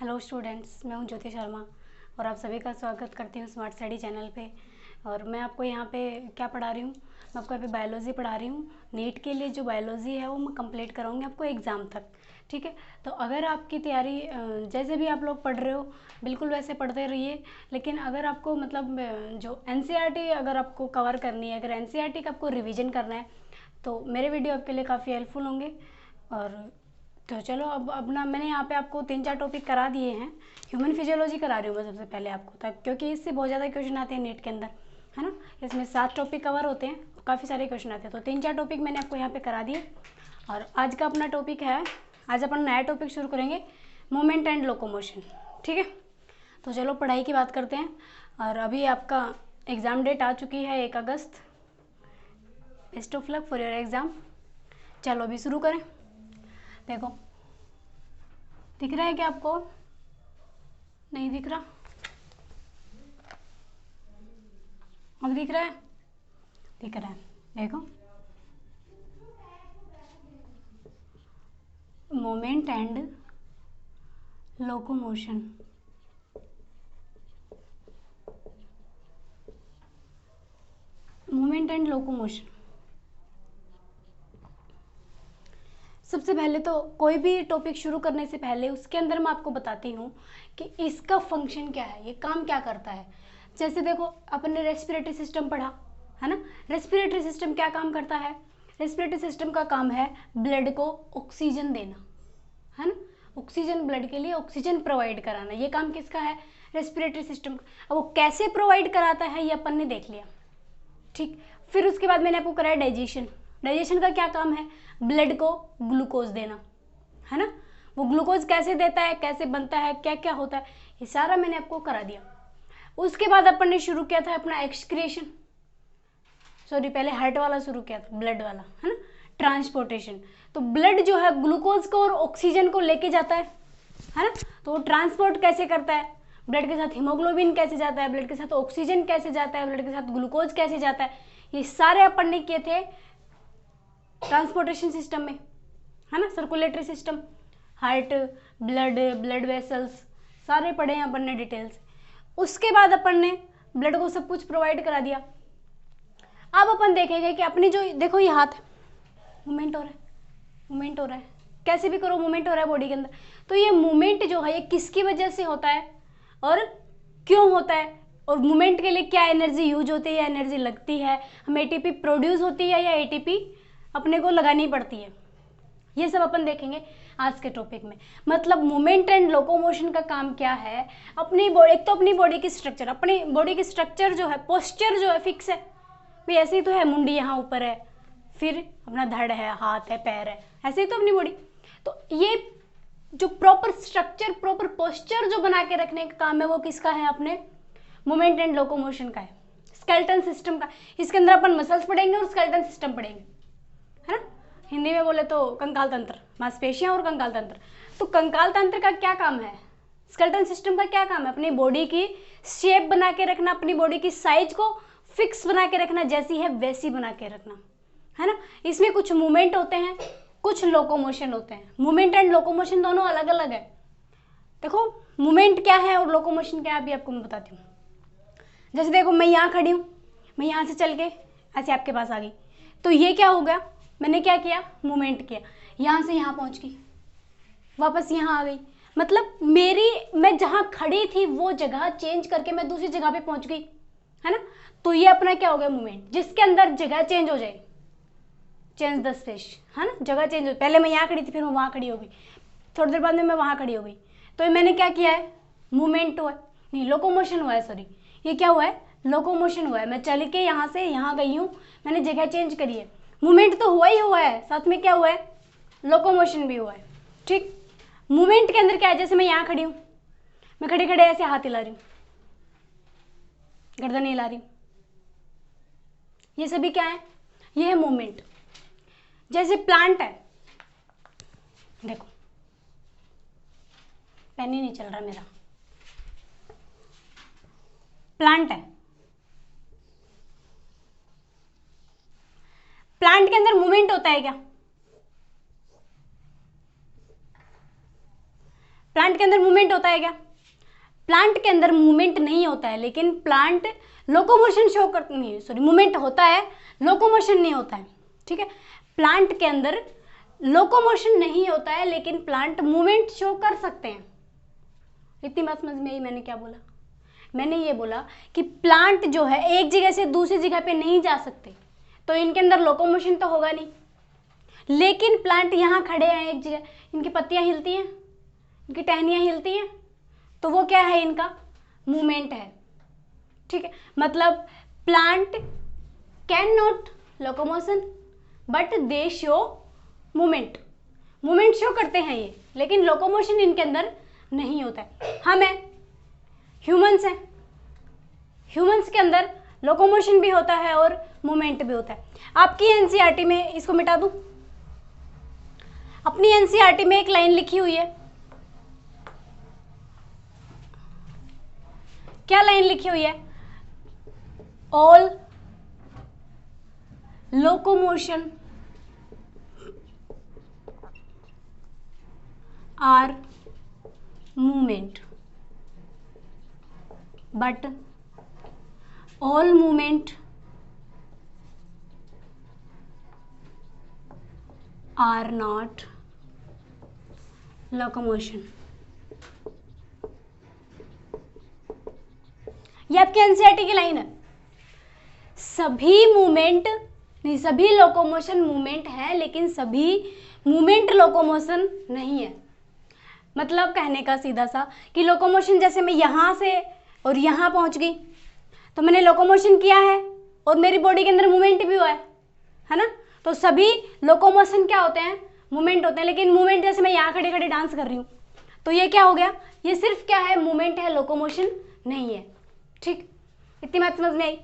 Hello students, मैं हूं ज्योति शर्मा और आप सभी का स्वागत करती हूं स्मार्ट स्टडी चैनल पे। और मैं आपको यहाँ पे क्या पढ़ा रही हूँ, मैं आपको यहाँ पे बायोलॉजी पढ़ा रही हूँ। नीट के लिए जो बायोलॉजी है वो मैं कंप्लीट कराऊंगी आपको एग्ज़ाम तक, ठीक है। तो अगर आपकी तैयारी जैसे भी आप लोग पढ़ रहे हो बिल्कुल वैसे पढ़ते रहिए, लेकिन अगर आपको मतलब जो एनसीईआरटी अगर आपको कवर करनी है, अगर एनसीईआरटी का आपको रिविज़न करना है तो मेरे वीडियो आपके लिए काफ़ी हेल्पफुल होंगे। और तो चलो अब अपना मैंने यहाँ पे आपको 3-4 टॉपिक करा दिए हैं। ह्यूमन फिजियोलॉजी करा रही हूँ मैं सबसे पहले आपको, तक क्योंकि इससे बहुत ज़्यादा क्वेश्चन आते हैं नीट के अंदर, है ना। इसमें 7 टॉपिक कवर होते हैं, काफ़ी सारे क्वेश्चन आते हैं, तो 3-4 टॉपिक मैंने आपको यहाँ पे करा दिए। और आज का अपना टॉपिक है, आज अपन नया टॉपिक शुरू करेंगे, मूवमेंट एंड लोकोमोशन, ठीक है। तो चलो पढ़ाई की बात करते हैं। और अभी आपका एग्ज़ाम डेट आ चुकी है 1 अगस्त। Best of luck for your exam. चलो अभी शुरू करें। देखो, दिख रहा है क्या आपको? नहीं दिख रहा? अब दिख रहा है? दिख रहा है, देखो। Moment and locomotion, movement and locomotion. सबसे पहले तो कोई भी टॉपिक शुरू करने से पहले उसके अंदर मैं आपको बताती हूँ कि इसका फंक्शन क्या है, ये काम क्या करता है। जैसे देखो, अपन ने रेस्पिरेटरी सिस्टम पढ़ा, है ना। रेस्पिरेटरी सिस्टम क्या काम करता है? रेस्पिरेटरी सिस्टम का काम है ब्लड को ऑक्सीजन देना, है ना। ऑक्सीजन, ब्लड के लिए ऑक्सीजन प्रोवाइड कराना, ये काम किसका है? रेस्पिरेटरी सिस्टम का। अब वो कैसे प्रोवाइड कराता है ये अपन ने देख लिया, ठीक। फिर उसके बाद मैंने आपको कराया डाइजेशन। डाइजेशन का क्या काम है? ब्लड को ग्लूकोज देना, है ना। वो ग्लूकोज कैसे देता है, कैसे बनता है, क्या क्या होता है, ये सारा मैंने आपको करा दिया। उसके बाद अपन ने शुरू किया था अपना एक्सक्रीशन, सॉरी पहले हार्ट वाला शुरू किया था, ब्लड वाला, है ना। ट्रांसपोर्टेशन, तो ब्लड जो है ग्लूकोज को और ऑक्सीजन को लेके जाता है ना। तो वो ट्रांसपोर्ट कैसे करता है? ब्लड के साथ हीमोग्लोबिन कैसे जाता है, ब्लड के साथ ऑक्सीजन कैसे जाता है, ब्लड के साथ ग्लूकोज कैसे जाता है, ये सारे अपन ने किए थे ट्रांसपोर्टेशन सिस्टम में, है ना। Circulatory system, heart, blood, blood vessels, सारे पढ़े हैं अपन ने डिटेल से। उसके बाद अपन ने ब्लड को सब कुछ प्रोवाइड करा दिया। अब अपन देखेंगे कि अपनी जो, देखो ये हाथ मूवमेंट हो रहा है, मूवमेंट हो रहा है, कैसे भी करो मूवमेंट हो रहा है बॉडी के अंदर। तो ये मूवमेंट जो है ये किसकी वजह से होता है और क्यों होता है, और मूवमेंट के लिए क्या एनर्जी यूज होती है या एनर्जी लगती है, हमें एटीपी प्रोड्यूस होती है या एटीपी अपने को लगानी पड़ती है, ये सब अपन देखेंगे आज के टॉपिक में। मतलब मूवमेंट एंड लोकोमोशन का काम क्या है? अपनी बॉडी, एक तो अपनी बॉडी की स्ट्रक्चर, अपनी बॉडी की स्ट्रक्चर जो है, पोस्चर जो है फिक्स है भाई, ऐसे ही तो है, मुंडी यहाँ ऊपर है, फिर अपना धड़ है, हाथ है, पैर है, ऐसे ही तो अपनी बॉडी। तो ये जो प्रॉपर स्ट्रक्चर, प्रॉपर पोस्चर जो बना के रखने का काम है वो किसका है? अपने मूवमेंट एंड लोकोमोशन का है, स्केलेटन सिस्टम का। इसके अंदर अपन मसल्स पढ़ेंगे और स्केलेटन सिस्टम पढ़ेंगे, है ना। हिंदी में बोले तो कंकाल तंत्र, मांसपेशियां और कंकाल तंत्र। तो कंकाल तंत्र का क्या काम है? स्केलेटन सिस्टम का क्या काम है? अपनी बॉडी की शेप बना के रखना, अपनी बॉडी की साइज को फिक्स बना के रखना, जैसी है वैसी बना के रखना, है ना। इसमें कुछ मूवमेंट होते हैं, कुछ लोकोमोशन होते हैं। मूवमेंट एंड लोकोमोशन दोनों अलग अलग है। देखो मूवमेंट क्या है और लोकोमोशन क्या है अभी आपको मैं बताती हूँ। जैसे देखो, मैं यहाँ खड़ी हूँ, मैं यहाँ से चल के ऐसे आपके पास आ गई, तो ये क्या हो गया? मैंने क्या किया? मूवमेंट किया। यहाँ से यहाँ पहुँच गई, वापस यहाँ आ गई, मतलब मैं जहाँ खड़ी थी वो जगह चेंज करके मैं दूसरी जगह पे पहुँच गई, है ना। तो ये अपना क्या हो गया? मूवमेंट, जिसके अंदर जगह चेंज हो जाए, चेंज द स्पेस, है ना। जगह चेंज हो, पहले मैं यहाँ खड़ी थी, फिर मैं वहाँ खड़ी हो गई, थोड़ी देर बाद में मैं वहाँ खड़ी हो गई, तो मैंने क्या किया है? मूवमेंट हुआ है, नहीं लोकोमोशन हुआ है, सॉरी ये क्या हुआ है? लोकोमोशन हुआ है। मैं चल के यहाँ से यहाँ गई हूँ, मैंने जगह चेंज करी है। मूवमेंट तो हुआ ही हुआ है, साथ में क्या हुआ है? लोकोमोशन भी हुआ है, ठीक। मूवमेंट के अंदर क्या है? जैसे मैं यहाँ खड़ी हूँ, मैं खड़े खड़े ऐसे हाथ हिला रही हूँ, गर्दन हिला रही हूँ, ये सभी क्या है? ये है मूवमेंट। जैसे प्लांट है, देखो पेन ही नहीं चल रहा मेरा, प्लांट है, प्लांट के अंदर मूवमेंट होता है क्या? प्लांट के अंदर मूवमेंट होता है क्या? प्लांट के अंदर मूवमेंट नहीं होता है, लेकिन प्लांट लोकोमोशन शो करती नहीं, सॉरी मूवमेंट होता है, लोकोमोशन नहीं होता है। ठीक है, प्लांट के अंदर लोकोमोशन नहीं होता है, लेकिन प्लांट मूवमेंट शो कर सकते हैं। इतनी बात समझ में आई मैंने क्या बोला? मैंने ये बोला कि प्लांट जो है एक जगह से दूसरी जगह पे नहीं जा सकते, तो इनके अंदर लोकोमोशन तो होगा नहीं। लेकिन प्लांट यहाँ खड़े हैं एक जगह, इनकी पत्तियां हिलती हैं, इनकी टहनियां हिलती हैं, तो वो क्या है? इनका मूवमेंट है। ठीक है, मतलब plant can not locomotion but they show movement, movement show करते हैं ये, लेकिन लोकोमोशन इनके अंदर नहीं होता है। हम हैं, ह्यूमंस हैं, ह्यूमंस के अंदर लोकोमोशन भी होता है और मूवमेंट भी होता है। आपकी एनसीईआरटी में, इसको मिटा दूं, अपनी एनसीईआरटी में एक लाइन लिखी हुई है, क्या लाइन लिखी हुई है? All locomotion are movement but all movement are not locomotion। ये आपकी एनसीईआरटी की लाइन है। सभी मूवमेंट नहीं, सभी लोकोमोशन मूवमेंट है, लेकिन सभी मूवमेंट लोकोमोशन नहीं है। मतलब कहने का सीधा सा कि लोकोमोशन, जैसे मैं यहाँ से और यहाँ पहुँच गई तो मैंने लोकोमोशन किया है और मेरी बॉडी के अंदर मूवमेंट भी हुआ है ना? तो सभी लोकोमोशन क्या होते हैं? मूवमेंट होते हैं। लेकिन मूवमेंट, जैसे मैं यहाँ खड़े खड़े डांस कर रही हूँ, तो ये क्या हो गया? ये सिर्फ क्या है? मूवमेंट है, लोकोमोशन नहीं है। ठीक, इतनी बात समझ में आई?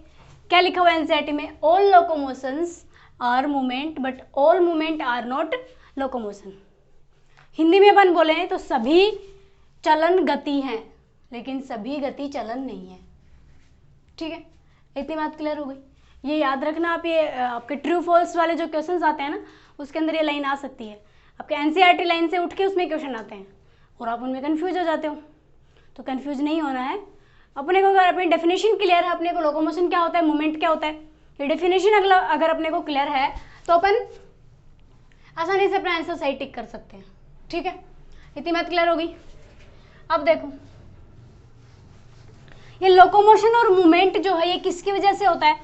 क्या लिखा हुआ है एनसीईआरटी में? All locomotions are movement but all movement are not locomotion. Hindi में अपन बोले तो सभी चलन गति हैं, लेकिन सभी गति चलन नहीं है। ठीक है, इतनी बात क्लियर हो गई? ये याद रखना आप, ये आपके ट्रू फॉल्स वाले जो क्वेश्चंस आते हैं ना, उसके अंदर ये लाइन आ सकती है। आपके एनसीईआरटी लाइन से उठ के उसमें क्वेश्चन आते हैं और आप उनमें कंफ्यूज हो जाते हो। तो कंफ्यूज नहीं होना है अपने को। अगर अपनी डेफिनेशन क्लियर है, अपने को लोकोमोशन क्या होता है, मूवमेंट क्या होता है, ये डेफिनेशन अगर अपने को क्लियर है, तो अपन आसानी से अपना आंसर सही टिक कर सकते हैं। ठीक है, इतनी बात क्लियर होगी? अब देखो, ये लोकोमोशन और मूवमेंट जो है ये किसकी वजह से होता है?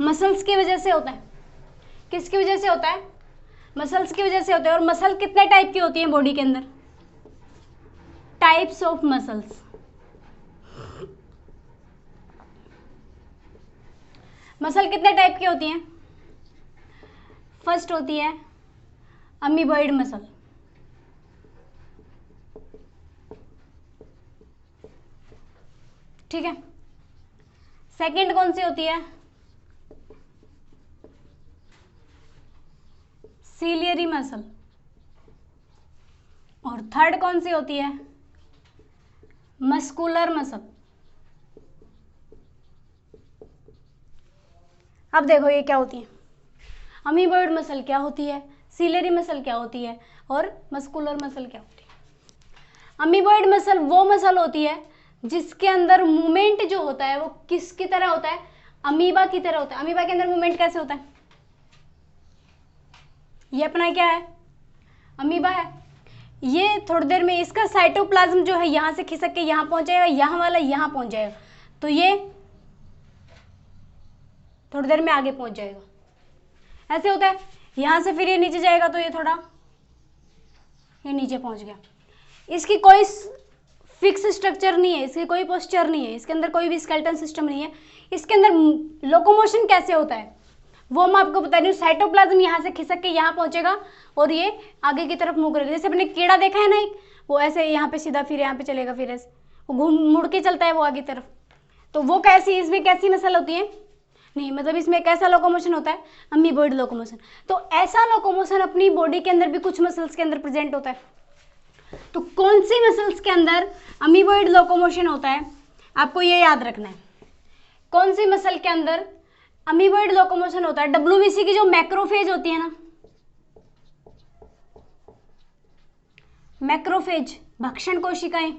मसल्स की वजह से होता है। किसकी वजह से होता है? मसल्स की वजह से होता है। और मसल कितने टाइप की होती हैं बॉडी के अंदर? Types of muscles. मसल कितने टाइप की होती हैं? फर्स्ट होती है अमीबॉइड मसल, ठीक है। सेकंड कौन सी होती है? Ciliary muscle. और थर्ड कौन सी होती है? Muscular muscle. अब देखो ये क्या होती है, अमीबॉइड मसल क्या होती है, सीलियरी मसल क्या होती है, और मस्कुलर मसल क्या होती है। अमीबॉइड मसल वो मसल होती है जिसके अंदर मूवमेंट जो होता है वो किसकी तरह होता है? अमीबा की तरह होता है। अमीबा के अंदर मूवमेंट कैसे होता है? ये अपना क्या है? अमीबा है। ये थोड़ी देर में इसका साइटोप्लाज्म जो है यहां से खिसक के यहां पहुंच जाएगा, यहां वाला यहां पहुंच जाएगा, तो ये थोड़ी देर में आगे पहुंच जाएगा। ऐसे होता है। यहां से फिर ये नीचे जाएगा तो ये थोड़ा ये नीचे पहुंच गया। इसकी कोई फिक्स स्ट्रक्चर नहीं है, इसकी कोई पोस्चर नहीं है, इसके अंदर कोई भी स्केलेटन सिस्टम नहीं है। इसके अंदर लोकोमोशन कैसे होता है वो मैं आपको बता रही हूँ। साइटोप्लाज्म यहाँ से खिसक के यहाँ पहुंचेगा और ये आगे की तरफ मूव करेगा। जैसे अपने कीड़ा देखा है ना, एक वो ऐसे यहाँ पे सीधा फिर यहाँ पे चलेगा, फिर ऐसे वो घूम मुड़ के चलता है वो आगे तरफ। तो वो कैसी, इसमें कैसी मसल होती है? नहीं, मतलब इसमें कैसा लोकोमोशन होता है? Amoeboid locomotion. तो ऐसा लोकोमोशन अपनी बॉडी के अंदर भी कुछ मसल्स के अंदर प्रेजेंट होता है। तो कौन सी मसल्स के अंदर अमीबॉइड लोकोमोशन होता है, आपको ये याद रखना है। कौन सी मसल के अंदर अमीबॉइड लोकोमोशन होता है? डब्ल्यूबीसी की जो मैक्रोफेज होती है ना, मैक्रोफेज भक्षण कोशिकाएं।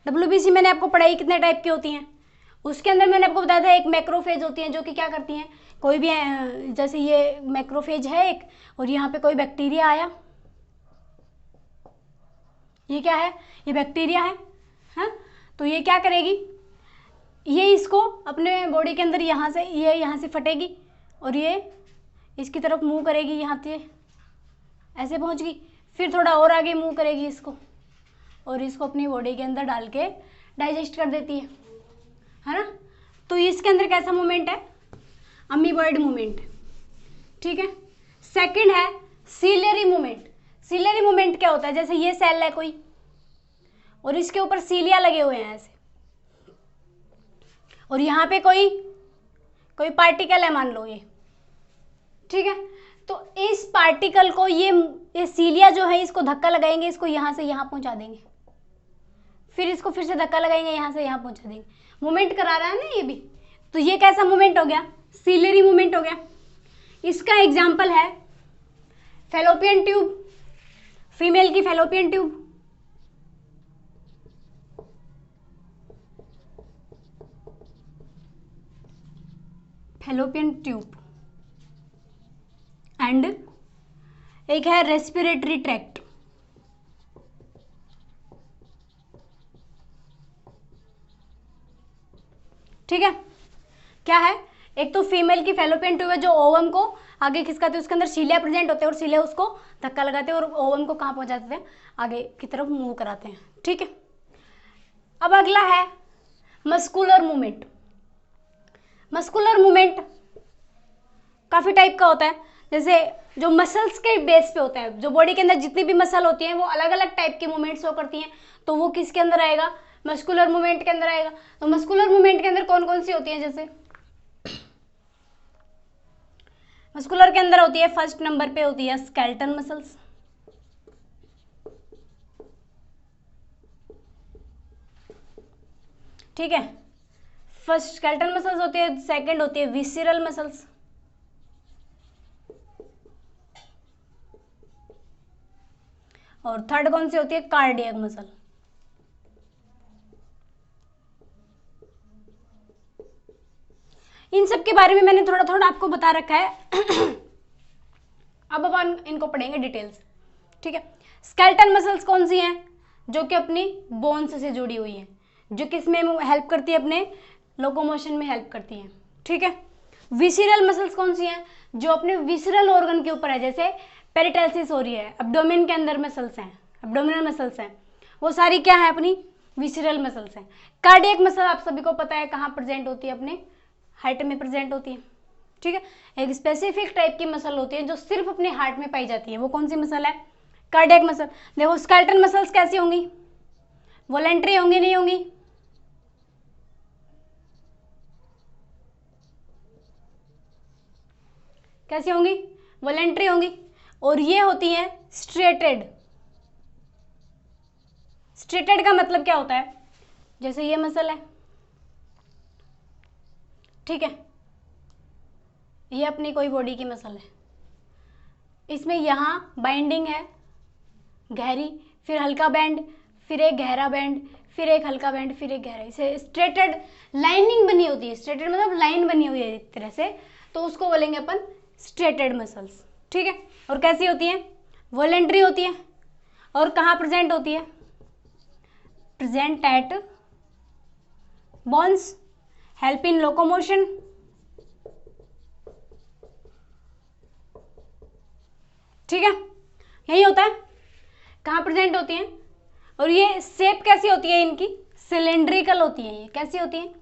डब्ल्यूबीसी मैंने आपको पढ़ाई कितने टाइप की होती हैं, उसके अंदर मैंने आपको बताया था एक मैक्रोफेज होती है जो कि क्या करती हैं, कोई भी जैसे ये मैक्रोफेज है एक, और यहाँ पे कोई बैक्टीरिया आया, ये क्या है, ये बैक्टीरिया है, हाँ, तो ये क्या करेगी, ये इसको अपने बॉडी के अंदर यहाँ से, ये यहाँ से फटेगी और ये इसकी तरफ मूव करेगी, यहाँ से ऐसे पहुँच गई, फिर थोड़ा और आगे मूव करेगी इसको, और इसको अपनी बॉडी के अंदर डाल के डाइजेस्ट कर देती है ना। तो इसके अंदर कैसा मूवमेंट है, अमीबॉइड मूवमेंट, ठीक है। सेकंड है सीलियरी मूवमेंट। सीलियरी मूवमेंट क्या होता है, जैसे ये सेल है कोई और इसके ऊपर सीलिया लगे हुए हैं ऐसे, और यहाँ पे कोई पार्टिकल है मान लो ये, ठीक है, तो इस पार्टिकल को ये सीलिया जो है इसको धक्का लगाएंगे, इसको यहाँ से यहाँ पहुँचा देंगे, फिर इसको फिर से धक्का लगाएंगे, यहाँ से यहाँ पहुँचा देंगे, मूवमेंट करा रहा है ना ये भी, तो ये कैसा मूवमेंट हो गया, सीलियरी मूवमेंट हो गया। इसका एग्जाम्पल है फैलोपियन ट्यूब, फीमेल की fallopian tube, fallopian tube, and एक है रेस्पिरेटरी ट्रैक्ट, ठीक है। क्या है, एक तो फीमेल की फैलोपियन ट्यूब है जो ओवम को आगे खिसकाते हैं, उसके अंदर सीलिया प्रेजेंट होते हैं और सीलिया उसको धक्का लगाते हैं और ओवम को कहाँ पहुंचाते हैं, आगे की तरफ मूव कराते हैं, ठीक है। अब अगला है मस्कुलर मूवमेंट। मस्कुलर मूवमेंट काफी टाइप का होता है, जैसे जो मसल्स के बेस पे होता है, जो बॉडी के अंदर जितनी भी मसल होती हैं वो अलग अलग टाइप की मूवमेंट्स शो करती हैं, तो वो किसके अंदर आएगा, मस्कुलर मूवमेंट के अंदर आएगा। तो मस्कुलर मूवमेंट के अंदर कौन कौन सी होती है, जैसे मस्कुलर के अंदर होती है, फर्स्ट नंबर पे होती है स्केलेटन मसल्स, ठीक है, फर्स्ट स्केलेटन मसल्स होती है, सेकंड होती है विसरल मसल्स, और थर्ड कौन सी होती है, कार्डियक मसल। इन सब के बारे में मैंने थोड़ा थोड़ा आपको बता रखा है अब अपन इनको पढ़ेंगे डिटेल्स, ठीक है। स्केलेटन मसल्स कौन सी हैं, जो कि अपनी बोन्स से जुड़ी हुई हैं, जो किसमें हेल्प करती है, अपने लोकोमोशन में हेल्प करती हैं, ठीक है। विसरल मसल्स कौन सी हैं, जो अपने विसरल ऑर्गन के ऊपर है, जैसे पेरिटल्सिस हो रही है, एब्डोमेन के अंदर मसल्स हैं, एब्डोमिनल मसल्स हैं, वो सारी क्या है, अपनी विसरल मसल्स हैं। कार्डियक मसल आप सभी को पता है कहाँ प्रेजेंट होती है, अपने हार्ट में प्रेजेंट होती है, ठीक है। एक स्पेसिफिक टाइप की मसल होती है जो सिर्फ अपने हार्ट में पाई जाती है, वो कौन सी मसल है, कार्डियक मसल। देखो स्केलेटन मसल्स कैसी होंगी, वॉलेंट्री होंगी, नहीं होंगी, कैसी होंगी, वॉलेंट्री होंगी, और ये होती हैं स्ट्रेटेड। स्ट्रेटेड का मतलब क्या होता है, जैसे ये मसल है, ठीक है, ये अपनी कोई बॉडी की मसल है, इसमें यहाँ बाइंडिंग है गहरी, फिर हल्का बैंड, फिर एक गहरा बैंड, फिर एक हल्का बैंड, फिर एक गहरा, इसे स्ट्रेटेड लाइनिंग बनी होती है, स्ट्रेटेड मतलब लाइन बनी हुई है एक तरह से, तो उसको बोलेंगे अपन स्ट्रेटेड मसल्स, ठीक है। और कैसी होती है, वॉलेंट्री होती है, और कहाँ प्रेजेंट होती है, present at bones, help in locomotion, ठीक है, यही होता है, कहाँ प्रेजेंट होती हैं। और ये शेप कैसी होती है इनकी, सिलेंड्रिकल होती है, ये कैसी होती है,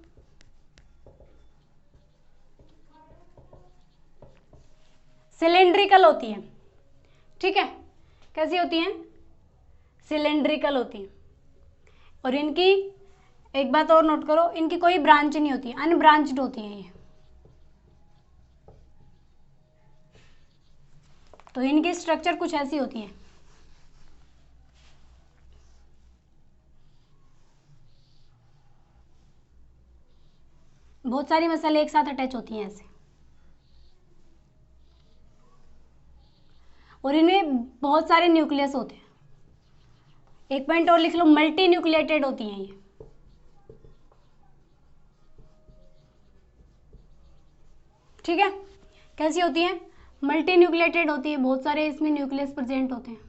सिलेंड्रिकल होती है, ठीक है, कैसी होती हैं, सिलेंड्रिकल होती है। और इनकी एक बात और नोट करो, इनकी कोई ब्रांच नहीं होती है, अनब्रांच्ड होती है ये, तो इनकी स्ट्रक्चर कुछ ऐसी होती है। बहुत सारी मसल एक साथ अटैच होती हैं ऐसे, और इनमें बहुत सारे न्यूक्लियस होते हैं, एक पॉइंट और लिख लो, मल्टी न्यूक्लिएटेड होती हैं ये। ठीक है, कैसी होती है? मल्टी न्यूक्लिएटेड होती है, बहुत सारे इसमें न्यूक्लियस प्रेजेंट होते हैं।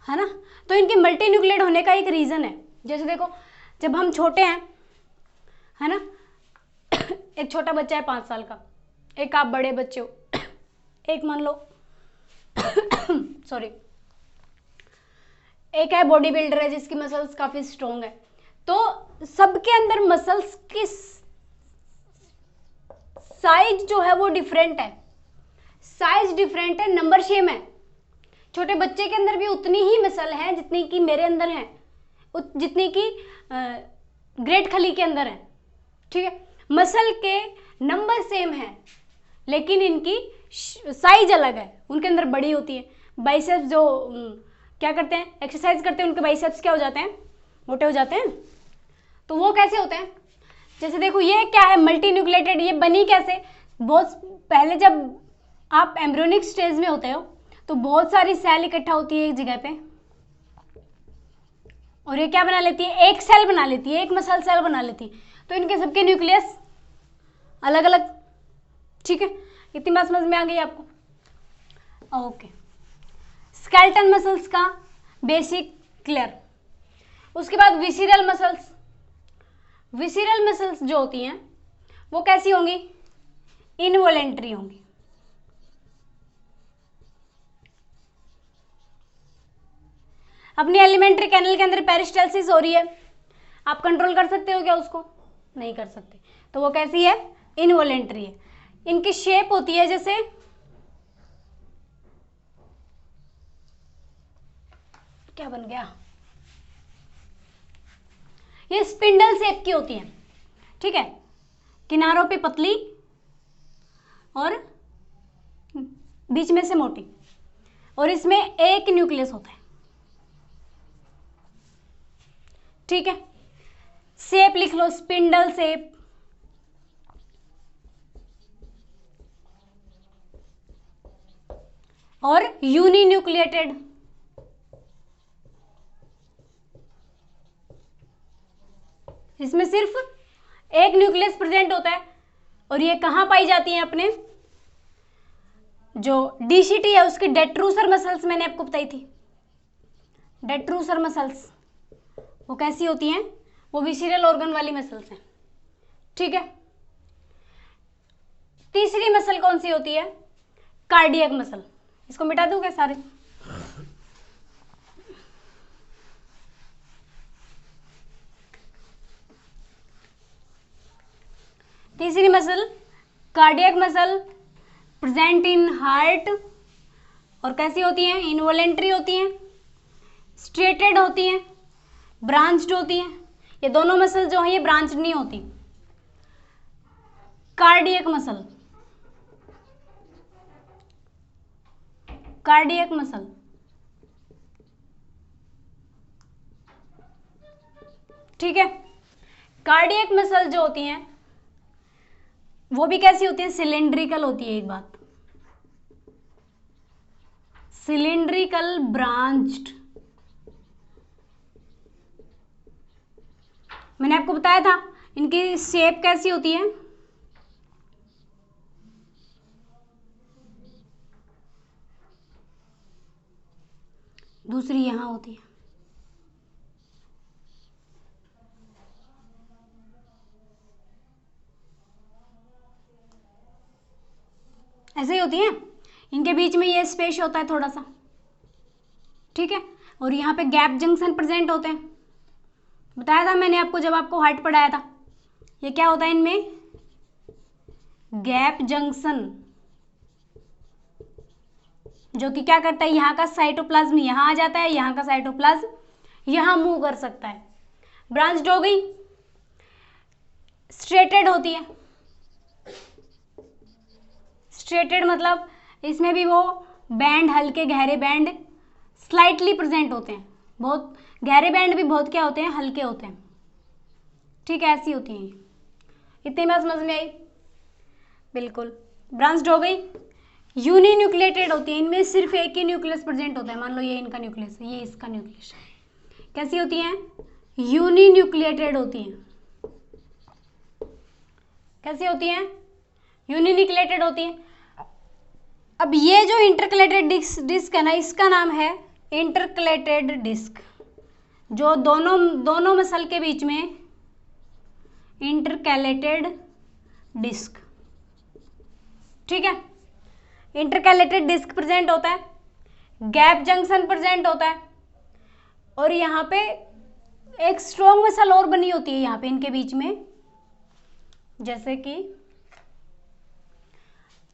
है ना? तो इनके मल्टी न्यूक्लिएट होने का एक रीजन है। जैसे देखो, जब हम छोटे हैं, है ना, एक छोटा बच्चा है 5 साल का, एक आप बड़े बच्चे हो, एक मान लो सॉरी, एक है बॉडी बिल्डर है जिसकी मसल्स काफी स्ट्रोंग है। तो सबके अंदर मसल्स की साइज जो है वो डिफरेंट है, साइज डिफरेंट है, नंबर सेम है। छोटे बच्चे के अंदर भी उतनी ही मसल है जितनी कि मेरे अंदर है, जितनी कि ग्रेट खली के अंदर है। ठीक है, मसल के नंबर सेम है लेकिन इनकी साइज अलग है, उनके अंदर बड़ी होती है। बाइसेप्स जो क्या करते हैं, एक्सरसाइज करते हैं, उनके बाइसेप्स क्या हो जाते हैं, मोटे हो जाते हैं। तो वो कैसे होते हैं? जैसे देखो, ये क्या है, मल्टी न्यूक्लिएटेड। ये बनी कैसे? बहुत पहले जब आप एम्ब्रियोनिक स्टेज में होते हो तो बहुत सारी सेल इकट्ठा होती है एक जगह पे, और ये क्या बना लेती है, एक सेल बना लेती है, एक मसल सेल बना लेती है। तो इनके सबके न्यूक्लियस अलग अलग। ठीक है, इतनी बात समझ में आ गई आपको? ओके, स्केलेटल मसल्स का बेसिक क्लियर। उसके बाद विसिरल मसल्स। विसिरल मसल्स जो होती हैं वो कैसी होंगी? इनवॉलेंट्री होंगी। अपनी एलिमेंट्री कैनल के अंदर पेरिस्टालसिस हो रही है, आप कंट्रोल कर सकते हो क्या उसको? नहीं कर सकते। तो वो कैसी है? इनवॉलेंट्री है। इनकी शेप होती है जैसे क्या बन गया, ये स्पिंडल शेप की होती है। ठीक है, किनारों पे पतली और बीच में से मोटी, और इसमें एक न्यूक्लियस होता है। ठीक है, शेप लिख लो, स्पिंडल शेप। और यूनिन्यूक्लिएटेड। इसमें सिर्फ एक न्यूक्लियस प्रेजेंट होता है, और ये कहां पाई जाती है? अपने जो डीसीटी है उसकी डेट्रूसर मसल्स मैंने आपको बताई थी, डेट्रूसर मसल्स वो कैसी होती हैं? वो विसिरल ऑर्गन वाली मसल्स हैं। ठीक है, तीसरी मसल कौन सी होती है? Cardiac muscle. इसको मिटा दूं क्या सारे? तीसरी muscle cardiac muscle, present in heart, और कैसी होती हैं? इनवॉलेंट्री होती हैं, स्ट्रेटेड होती हैं, ब्रांच्ड होती हैं। ये दोनों मसल जो है ये ब्रांच नहीं होती। कार्डियक मसल, कार्डियक मसल ठीक है, कार्डियक मसल जो होती हैं वो भी कैसी होती है? सिलेंड्रिकल होती है। एक बात, सिलेंड्रिकल ब्रांच्ड। मैंने आपको बताया था इनकी शेप कैसी होती है? दूसरी यहां होती है, ऐसे ही होती है। इनके बीच में ये स्पेस होता है थोड़ा सा, ठीक है, और यहाँ पे गैप जंक्शन प्रेजेंट होते हैं। बताया था मैंने आपको जब आपको हार्ट पढ़ाया था। ये क्या होता है इनमें? गैप जंक्शन, जो कि क्या करता है, यहाँ का साइटोप्लाज्म यहाँ आ जाता है, यहाँ का साइटोप्लाज्म यहाँ मूव कर सकता है। ब्रांच्ड हो गई, स्ट्रेटेड होती है। स्ट्रेटेड मतलब इसमें भी वो बैंड, हल्के गहरे बैंड स्लाइटली प्रेजेंट होते हैं। बहुत गहरे बैंड भी बहुत क्या होते हैं? हल्के होते हैं। ठीक है, ऐसी होती है। इतनी बात समझ में आई? बिल्कुल ब्रांच्ड हो गई। यूनिन्यूक्लिएटेड होती है, इनमें सिर्फ एक ही न्यूक्लियस प्रेजेंट होता है। मान लो ये इनका न्यूक्लियस है, ये इसका न्यूक्लियस है। कैसी होती हैं? यूनिन्यूक्लिएटेड होती हैं। कैसी होती हैं? यूनिन्यूक्लिएटेड होती हैं। अब ये जो इंटरकलेटेड डिस्क है ना, इसका नाम है इंटरकलेटेड डिस्क। जो दोनों मसल के बीच में इंटरकैलेटेड डिस्क, ठीक है, इंटरकैलेटेड डिस्क प्रेजेंट होता है, गैप जंक्शन प्रेजेंट होता है, और यहाँ पे एक स्ट्रॉन्ग मसल और बनी होती है यहाँ पे इनके बीच में, जैसे कि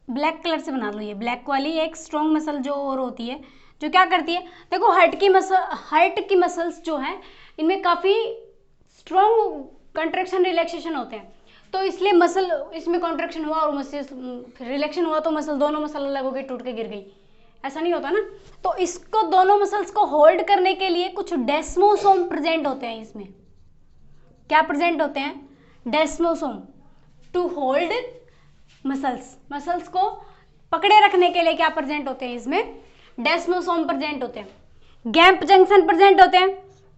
ब्लैक कलर से बना लो। ये ब्लैक वाली एक स्ट्रॉन्ग मसल जो और होती है, जो क्या करती है, देखो हार्ट की मसल्स जो है इनमें काफ़ी स्ट्रॉन्ग कंट्रैक्शन रिलैक्सेशन होते हैं, तो इसलिए मसल इसमें कॉन्ट्रैक्शन हुआ और मसल रिलैक्शन हुआ तो मसल दोनों मसल अलग हो गई, टूट के गिर गई, ऐसा नहीं होता ना। तो इसको दोनों मसल्स को होल्ड करने के लिए कुछ डेस्मोसोम प्रेजेंट होते हैं इसमें। क्या प्रेजेंट होते हैं? डेस्मोसोम टू होल्ड मसल्स को पकड़े रखने के लिए क्या प्रेजेंट होते हैं इसमें? डेस्मोसोम प्रेजेंट होते हैं। गैप जंक्शन प्रेजेंट होते हैं,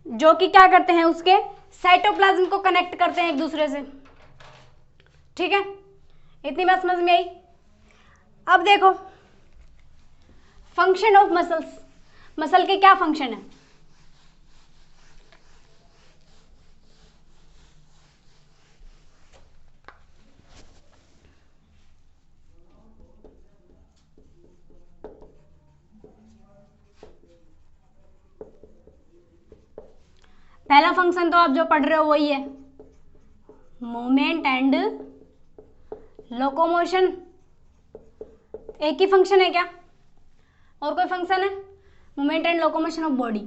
जो कि क्या करते हैं, उसके साइटोप्लाज्म को कनेक्ट करते हैं एक दूसरे से, ठीक है। इतनी बात समझ में आई। अब देखो फंक्शन ऑफ मसल्स, मसल के क्या फंक्शन है? पहला फंक्शन तो आप जो पढ़ रहे हो वही है, मूवमेंट एंड लोकोमोशन। एक ही फंक्शन है क्या? और कोई फंक्शन है? Movement and locomotion of body,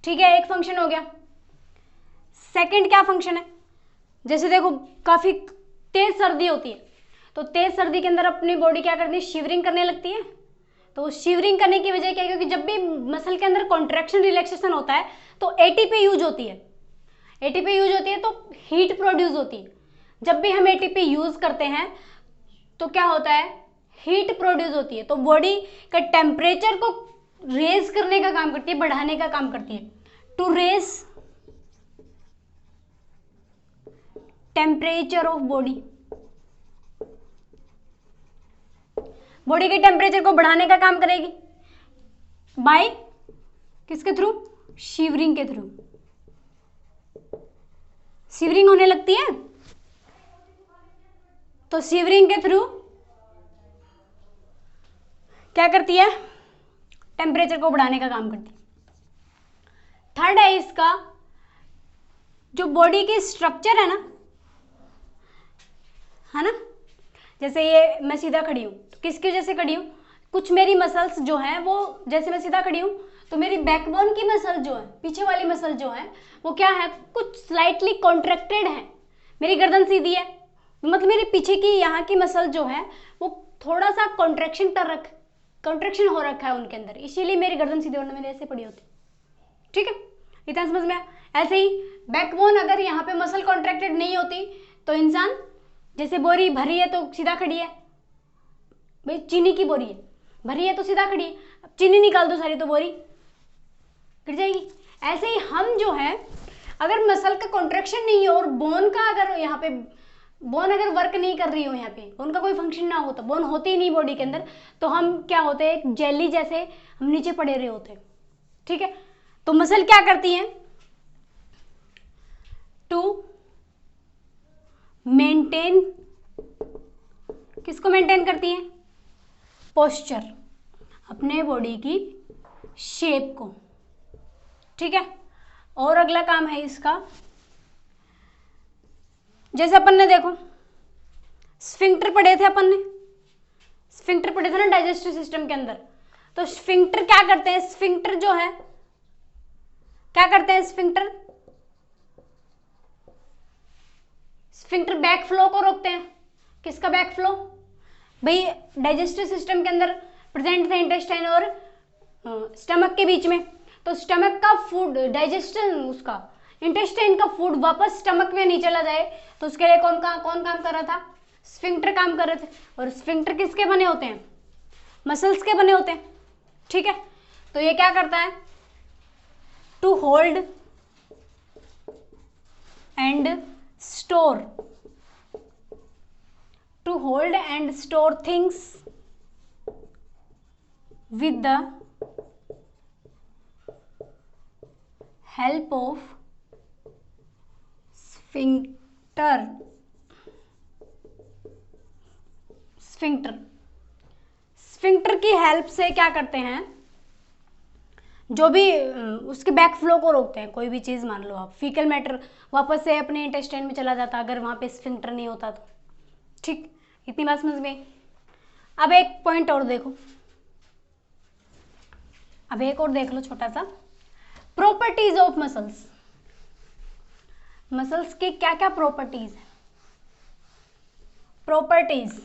ठीक है, एक फंक्शन हो गया। सेकंड क्या फंक्शन है? जैसे देखो काफी तेज सर्दी होती है, तो तेज सर्दी के अंदर अपनी बॉडी क्या करती है? शिवरिंग करने लगती है। तो शिवरिंग करने की वजह क्या है? क्योंकि जब भी मसल के अंदर कॉन्ट्रैक्शन रिलैक्सेशन होता है तो एटीपी यूज होती है। एटीपी यूज होती है तो हीट प्रोड्यूस होती है। जब भी हम एटीपी यूज करते हैं तो क्या होता है? हीट प्रोड्यूस होती है। तो बॉडी का टेम्परेचर को रेज करने का काम करती है, बढ़ाने का काम करती है। To raise temperature of body, body के टेम्परेचर को बढ़ाने का काम करेगी बाय किसके थ्रू? शिवरिंग के थ्रू। शिवरिंग होने लगती है तो शिवरिंग के थ्रू क्या करती है? टेम्परेचर को बढ़ाने का काम करती है। थर्ड है इसका जो बॉडी की स्ट्रक्चर है ना, जैसे ये मैं सीधा खड़ी हूं तो किसकी वजह से खड़ी हूं? कुछ मेरी मसल्स जो हैं वो, जैसे मैं सीधा खड़ी हूं तो मेरी बैकबोन की मसल जो है, पीछे वाली मसल जो है वो क्या है? कुछ स्लाइटली कॉन्ट्रैक्टेड है। मेरी गर्दन सीधी है, मतलब मेरे पीछे की यहाँ की मसल जो है वो थोड़ा सा कॉन्ट्रैक्शन हो रखा है उनके अंदर, इसीलिए मेरी गर्दन सीधी, वरना मेरी ऐसे पड़ी होती, ठीक है। इतना समझ में आया? ऐसे ही बैकबोन अगर यहाँ पे मसल कॉन्ट्रैक्टेड नहीं होती तो इंसान, जैसे बोरी भरी है तो सीधा खड़ी है, भाई चीनी की बोरी है, भरी है तो सीधा खड़ी है, अब चीनी निकाल दो सारी तो बोरी गिर जाएगी। ऐसे ही हम जो है अगर मसल का कॉन्ट्रैक्शन नहीं है और बोन का अगर यहाँ पे बोन अगर वर्क नहीं कर रही हो, यहाँ पे बोन का कोई फंक्शन ना हो, तो बोन होती ही नहीं बॉडी के अंदर, तो हम क्या होते हैं? एक जेली जैसे हम नीचे पड़े रहे होते हैं, ठीक है। तो मसल क्या करती है? टू मेंटेन, किसको मेंटेन करती है? पोस्चर, अपने बॉडी की शेप को, ठीक है। और अगला काम है इसका, जैसे अपन ने देखो स्फिंक्टर पढ़े थे, स्फिंक्टर पढ़े थे ना डाइजेस्टिव सिस्टम के अंदर। तो स्फिंक्टर क्या करते हैं? स्फिंक्टर जो है क्या करते हैं? स्फिंक्टर बैक फ्लो को रोकते हैं। किसका बैक फ्लो? भाई डाइजेस्टिव सिस्टम के अंदर प्रेजेंट थे इंटेस्टाइन और स्टमक के बीच में, तो स्टमक का फूड डाइजेशन उसका इंटेस्टाइन का फूड वापस स्टमक में नहीं चला जाए तो उसके लिए कौन काम कर रहा था? स्फिंक्टर काम कर रहे थे। और स्फिंक्टर किसके बने होते हैं? मसल्स के बने होते हैं। ठीक है, तो ये क्या करता है? To hold and store, to hold and store things with the help of sphincter। Sphincter की हेल्प से क्या करते हैं? जो भी उसके बैक फ्लो को रोकते हैं। कोई भी चीज मान लो आप, फीकल मैटर वापस से अपने इंटेस्टाइन में चला जाता अगर वहां पे स्फिंक्टर नहीं होता तो। ठीक, इतनी बात समझ में। अब एक पॉइंट और देखो, अब एक और देख लो छोटा सा, प्रॉपर्टीज ऑफ मसल्स। मसल्स की क्या क्या प्रॉपर्टीज है? प्रॉपर्टीज,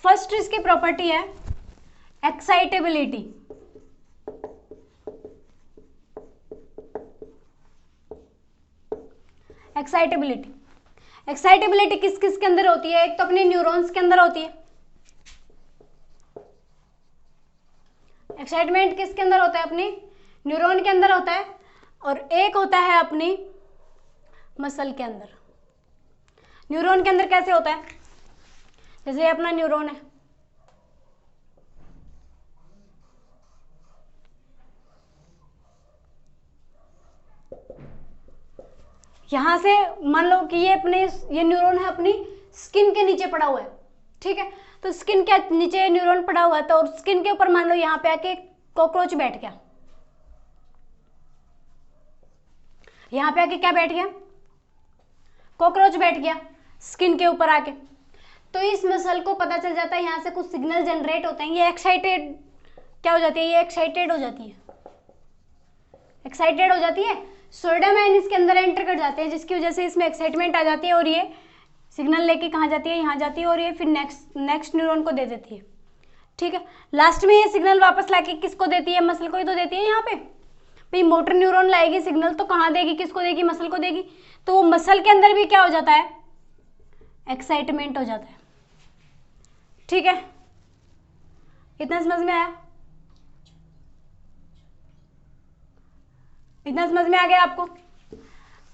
फर्स्ट इसकी प्रॉपर्टी है एक्साइटेबिलिटी। एक्साइटेबिलिटी, एक्साइटेबिलिटी किस किस के अंदर होती है? एक तो अपने न्यूरॉन्स के अंदर होती है। एक्साइटमेंट किसके अंदर होता है? अपनी न्यूरॉन के अंदर होता है। और एक होता है अपनी मसल के अंदर। न्यूरॉन के अंदर कैसे होता है? जैसे ये अपना न्यूरॉन है, यहां से मान लो कि ये न्यूरॉन है अपनी स्किन के नीचे पड़ा हुआ है। ठीक है, तो स्किन के नीचे न्यूरॉन पड़ा हुआ है, तो स्किन के ऊपर मान लो यहाँ पे आके कॉकरोच बैठ गया। यहाँ पे आके क्या बैठ गया? कॉकरोच बैठ गया स्किन के ऊपर आके। तो इस मसल को पता चल जाता है यहाँ से कुछ सिग्नल जनरेट होते हैं। ये एक्साइटेड क्या हो जाती है? ये एक्साइटेड हो जाती है, एक्साइटेड हो जाती है। सोडियम आयन इसके अंदर एंटर कर जाते हैं, जिसकी वजह से इसमें एक्साइटमेंट आ जाती है और ये सिग्नल लेके कहाँ जाती है? यहाँ जाती है और ये फिर नेक्स्ट न्यूरॉन को दे देती है। ठीक है, लास्ट में ये सिग्नल वापस लाके किसको देती है? मसल को ही तो देती है। यहाँ पे भाई मोटर न्यूरॉन लाएगी सिग्नल तो कहाँ देगी? किसको देगी? मसल को देगी। तो वो मसल के अंदर भी क्या हो जाता है? एक्साइटमेंट हो जाता है। ठीक है, इतना समझ में आया? इतना समझ में आ गया आपको?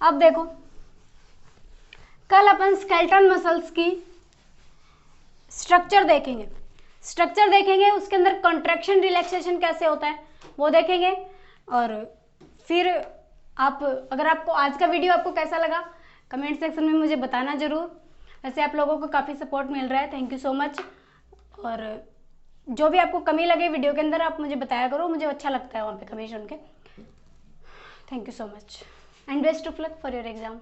अब देखो, कल अपन स्केलेटल मसल्स की स्ट्रक्चर देखेंगे। स्ट्रक्चर देखेंगे, उसके अंदर कॉन्ट्रैक्शन रिलैक्सेशन कैसे होता है वो देखेंगे। और फिर आप, अगर आपको आज का वीडियो आपको कैसा लगा कमेंट सेक्शन में मुझे बताना जरूर। वैसे आप लोगों को काफ़ी सपोर्ट मिल रहा है, थैंक यू सो मच। और जो भी आपको कमी लगे वीडियो के अंदर आप मुझे बताया करो, मुझे अच्छा लगता है वहाँ पे कमी सुन के। Thank you so much and best of luck for your exam.